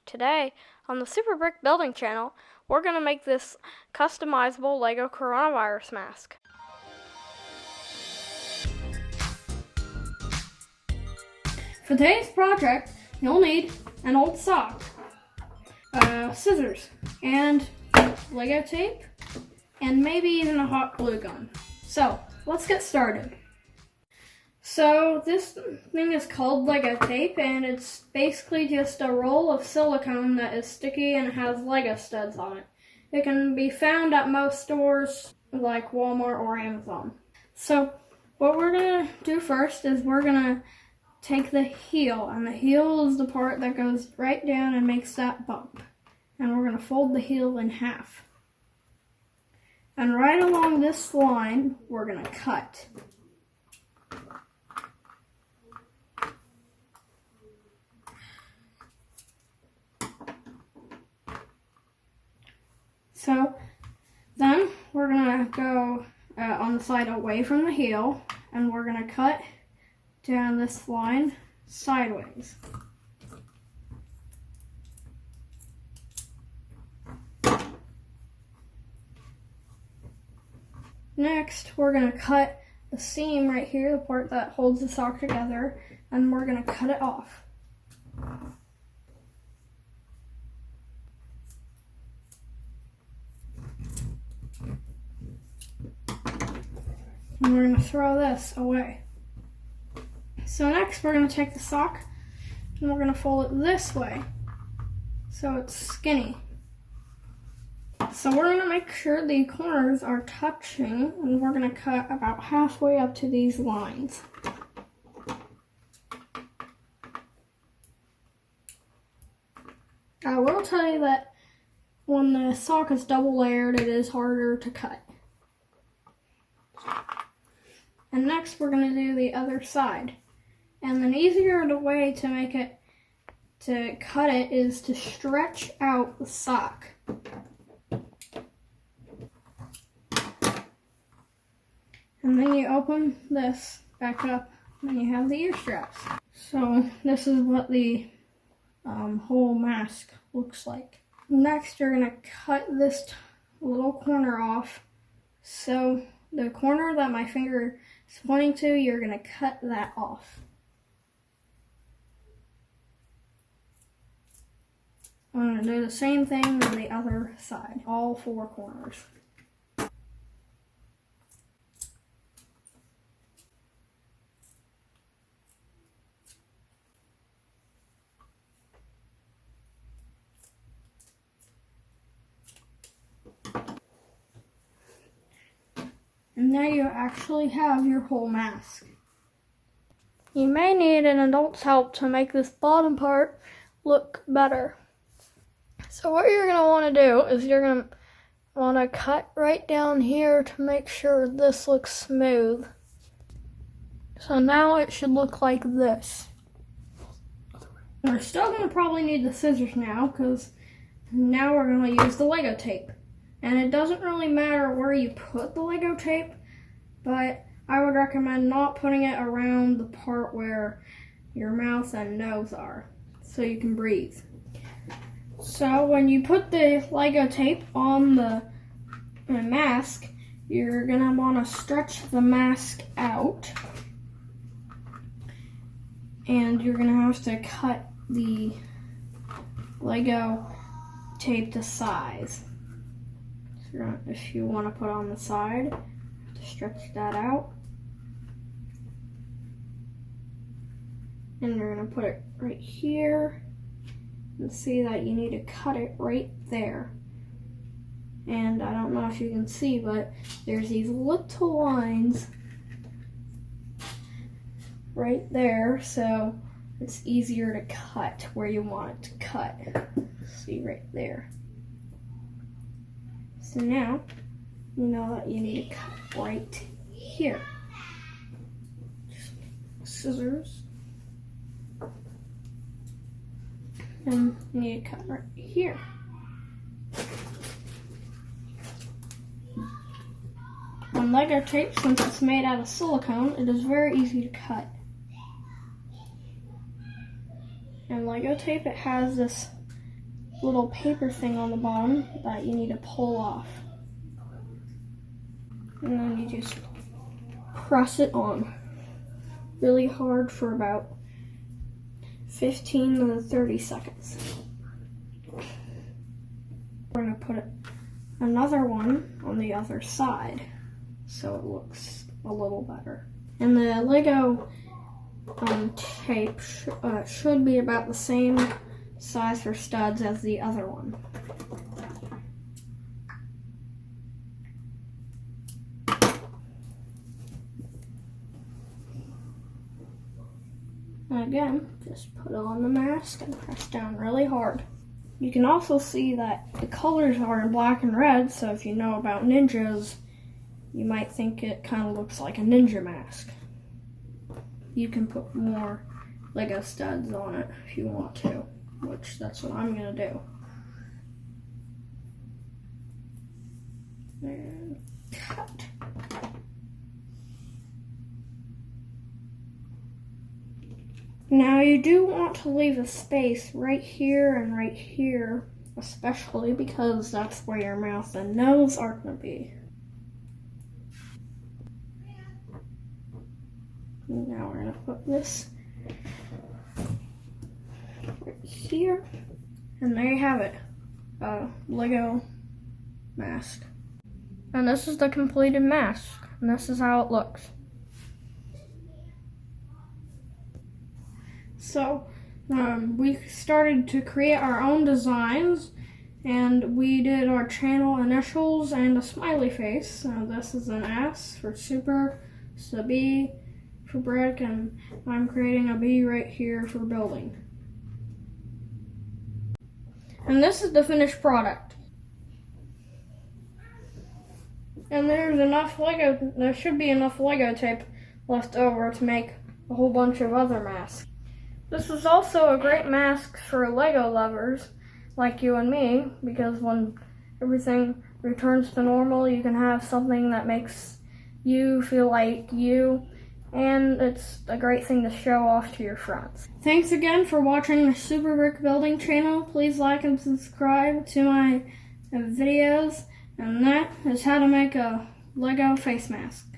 Today, on the Super Brick Building channel, we're going to make this customizable Lego coronavirus mask. For today's project, you'll need an old sock, scissors, and Lego tape, and maybe even a hot glue gun. So, let's get started. So this thing is called Lego tape, and it's basically just a roll of silicone that is sticky and has Lego studs on it. It can be found at most stores like Walmart or Amazon. So what we're going to do first is we're going to take the heel, and the heel is the part that goes right down and makes that bump. And we're going to fold the heel in half. And right along this line, we're going to cut. So then we're going to go on the side away from the heel, and we're going to cut down this line sideways. Next, we're going to cut the seam right here, the part that holds the sock together, and we're going to cut it off. And we're going to throw this away. So next we're going to take the sock and we're going to fold it this way so it's skinny. So we're going to make sure the corners are touching, and we're going to cut about halfway up to these lines. I will tell you that when the sock is double layered, it is harder to cut. And next we're going to do the other side. And an easier way to cut it is to stretch out the sock. And then you open this back up and you have the ear straps. So this is what the whole mask looks like. Next you're going to cut this little corner off. So the corner that my finger is pointing to, you're going to cut that off. I'm going to do the same thing on the other side, all four corners. And now you actually have your whole mask. You may need an adult's help to make this bottom part look better. So what you're going to want to do is you're going to want to cut right down here to make sure this looks smooth. So now it should look like this. We're still going to probably need the scissors now, because now we're going to use the Lego tape. And it doesn't really matter where you put the Lego tape, but I would recommend not putting it around the part where your mouth and nose are, so you can breathe. So when you put the Lego tape on the mask, you're going to want to stretch the mask out, and you're going to have to cut the Lego tape to size. So if you want to put on the side, to stretch that out. And you're going to put it right here. And see that you need to cut it right there. And I don't know if you can see, but there's these little lines right there, so it's easier to cut where you want it to cut. See right there. So now you know that you need to cut right here. Scissors. And you need to cut right here. On Lego tape, since it's made out of silicone, it is very easy to cut. And Lego tape, it has this little paper thing on the bottom that you need to pull off. And then you just press it on really hard for about 15 to 30 seconds. We're going to put another one on the other side so it looks a little better. And the Lego tape should be about the same size for studs as the other one. And again, just put on the mask and press down really hard. You can also see that the colors are in black and red, so if you know about ninjas, you might think it kind of looks like a ninja mask. You can put more Lego studs on it if you want to, which that's what I'm going to do. And cut. Now you do want to leave a space right here and right here, especially because that's where your mouth and nose are going to be. Now we're going to put this right here, and there you have it, Lego mask. And this is the completed mask, and this is how it looks. So we started to create our own designs, and we did our channel initials and a smiley face. So this is an S for super, it's a B for brick, and I'm creating a B right here for building. And this is the finished product. And there's enough Lego, there should be enough Lego tape left over to make a whole bunch of other masks. This is also a great mask for Lego lovers like you and me, because when everything returns to normal, you can have something that makes you feel like you, and it's a great thing to show off to your friends. Thanks again for watching the Super Brick Building channel. Please like and subscribe to my videos, and that is how to make a Lego face mask.